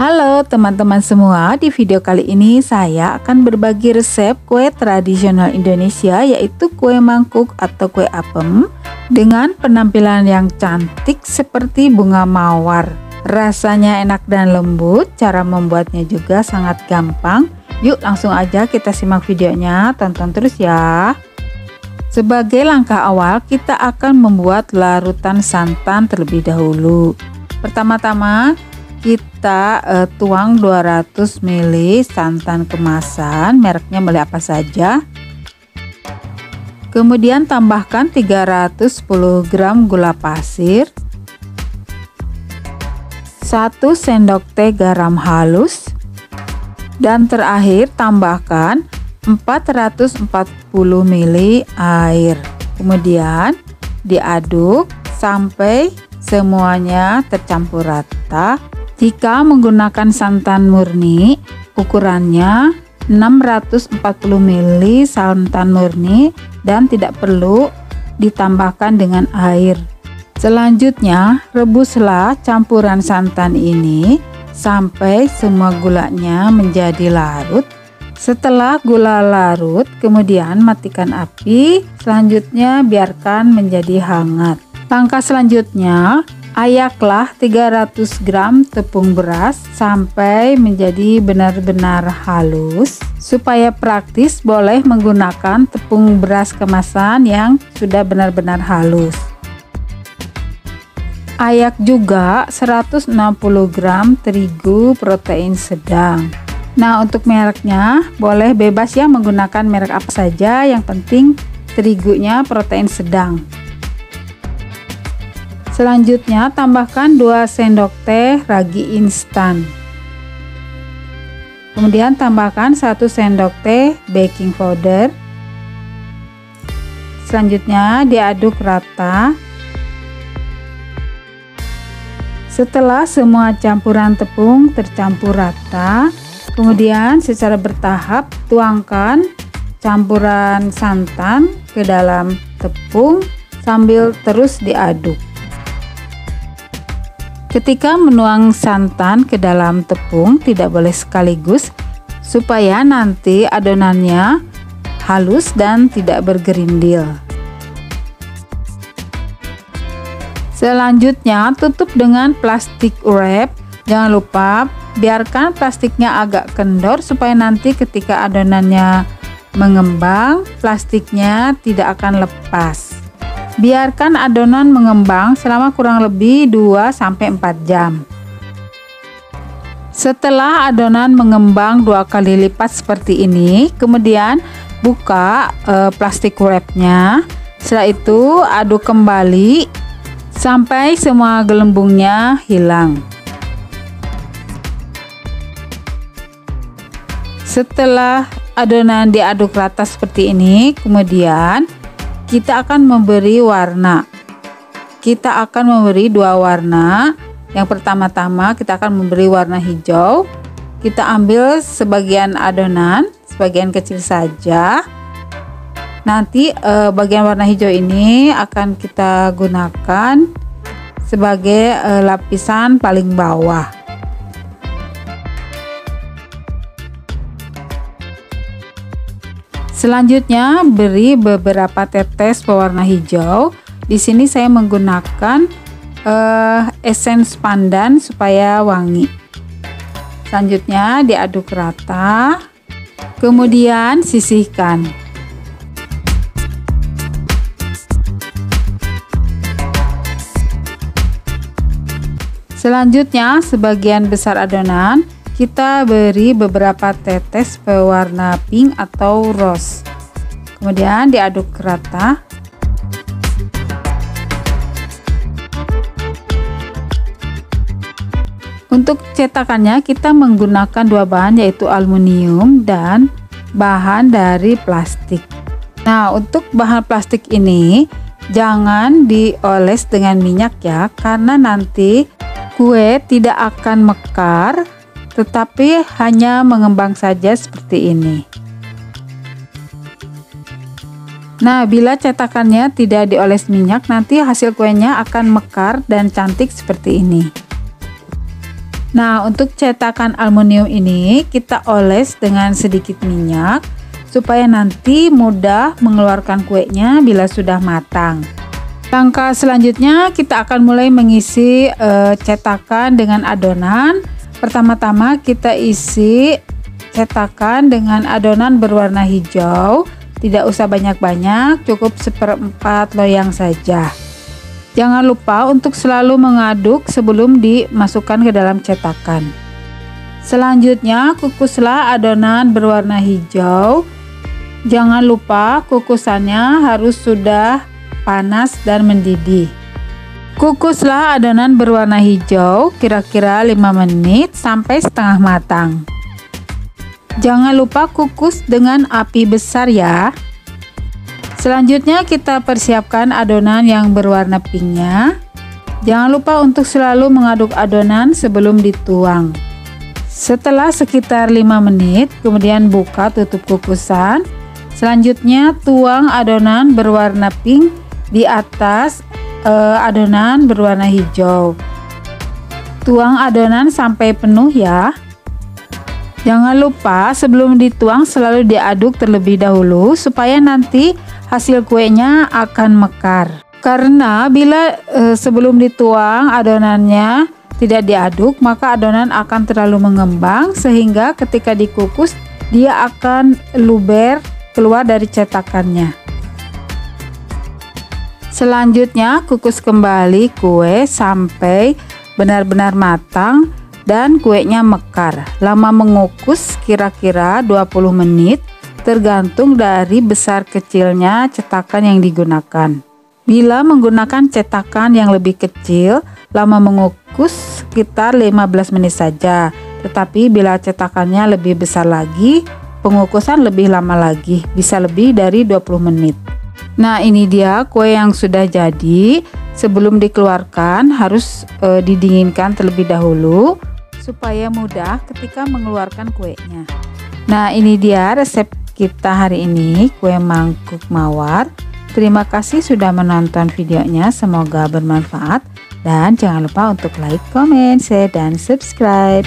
Halo teman-teman semua, di video kali ini saya akan berbagi resep kue tradisional Indonesia, yaitu kue mangkuk atau kue apem dengan penampilan yang cantik seperti bunga mawar. Rasanya enak dan lembut, cara membuatnya juga sangat gampang. Yuk langsung aja kita simak videonya, tonton terus ya. Sebagai langkah awal, kita akan membuat larutan santan terlebih dahulu. Pertama-tama kita tuang 200 ml santan kemasan, mereknya boleh apa saja. Kemudian tambahkan 310 gram gula pasir, 1 sendok teh garam halus, dan terakhir tambahkan 440 ml air. Kemudian diaduk sampai semuanya tercampur rata. Jika menggunakan santan murni, ukurannya 640 ml santan murni dan tidak perlu ditambahkan dengan air. Selanjutnya, rebuslah campuran santan ini sampai semua gulanya menjadi larut. Setelah gula larut, kemudian matikan api. Selanjutnya, biarkan menjadi hangat. Langkah selanjutnya, ayaklah 300 gram tepung beras sampai menjadi benar-benar halus. Supaya praktis, boleh menggunakan tepung beras kemasan yang sudah benar-benar halus. Ayak juga 160 gram terigu protein sedang. Nah, untuk mereknya boleh bebas ya, menggunakan merek apa saja, yang penting terigunya protein sedang. Selanjutnya tambahkan 2 sendok teh ragi instan. Kemudian tambahkan 1 sendok teh baking powder. Selanjutnya diaduk rata. Setelah semua campuran tepung tercampur rata, kemudian secara bertahap tuangkan campuran santan ke dalam tepung sambil terus diaduk. Ketika menuang santan ke dalam tepung, tidak boleh sekaligus supaya nanti adonannya halus dan tidak bergerindil. Selanjutnya tutup dengan plastik wrap. Jangan lupa biarkan plastiknya agak kendor supaya nanti ketika adonannya mengembang, plastiknya tidak akan lepas. Biarkan adonan mengembang selama kurang lebih 2-4 jam. Setelah adonan mengembang 2 kali lipat seperti ini, kemudian buka plastik wrapnya. Setelah itu aduk kembali sampai semua gelembungnya hilang. Setelah adonan diaduk rata seperti ini, kemudian kita akan memberi warna. Kita akan memberi 2 warna. Yang pertama-tama kita akan memberi warna hijau. Kita ambil sebagian adonan, sebagian kecil saja. Nanti bagian warna hijau ini akan kita gunakan sebagai lapisan paling bawah. Selanjutnya beri beberapa tetes pewarna hijau. Di sini saya menggunakan essence pandan supaya wangi. Selanjutnya diaduk rata. Kemudian sisihkan. Selanjutnya sebagian besar adonan kita beri beberapa tetes pewarna pink atau rose. Kemudian diaduk rata. Untuk cetakannya kita menggunakan 2 bahan, yaitu aluminium dan bahan dari plastik. Nah, untuk bahan plastik ini jangan dioles dengan minyak ya, karena nanti kue tidak akan mekar, tetapi hanya mengembang saja seperti ini. Nah, bila cetakannya tidak dioles minyak, nanti hasil kuenya akan mekar dan cantik seperti ini. Nah, untuk cetakan aluminium ini kita oles dengan sedikit minyak supaya nanti mudah mengeluarkan kuenya bila sudah matang. Langkah selanjutnya kita akan mulai mengisi cetakan dengan adonan. Pertama-tama kita isi cetakan dengan adonan berwarna hijau. Tidak usah banyak-banyak, cukup seperempat loyang saja. Jangan lupa untuk selalu mengaduk sebelum dimasukkan ke dalam cetakan. Selanjutnya kukuslah adonan berwarna hijau. Jangan lupa kukusannya harus sudah panas dan mendidih. Kukuslah adonan berwarna hijau kira-kira 5 menit sampai setengah matang. Jangan lupa kukus dengan api besar ya. Selanjutnya kita persiapkan adonan yang berwarna pinknya. Jangan lupa untuk selalu mengaduk adonan sebelum dituang. Setelah sekitar 5 menit, kemudian buka tutup kukusan. Selanjutnya tuang adonan berwarna pink di atas adonan berwarna hijau. Tuang adonan sampai penuh ya. Jangan lupa sebelum dituang selalu diaduk terlebih dahulu supaya nanti hasil kuenya akan mekar. Karena bila sebelum dituang adonannya tidak diaduk, maka adonan akan terlalu mengembang sehingga ketika dikukus dia akan luber keluar dari cetakannya. Selanjutnya kukus kembali kue sampai benar-benar matang dan kuenya mekar. Lama mengukus kira-kira 20 menit tergantung dari besar kecilnya cetakan yang digunakan. Bila menggunakan cetakan yang lebih kecil, lama mengukus sekitar 15 menit saja. Tetapi bila cetakannya lebih besar lagi, pengukusan lebih lama lagi, bisa lebih dari 20 menit. Nah, ini dia kue yang sudah jadi. Sebelum dikeluarkan harus didinginkan terlebih dahulu supaya mudah ketika mengeluarkan kuenya. Nah, ini dia resep kita hari ini, kue mangkuk mawar. Terima kasih sudah menonton videonya, semoga bermanfaat dan jangan lupa untuk like, comment, share, dan subscribe.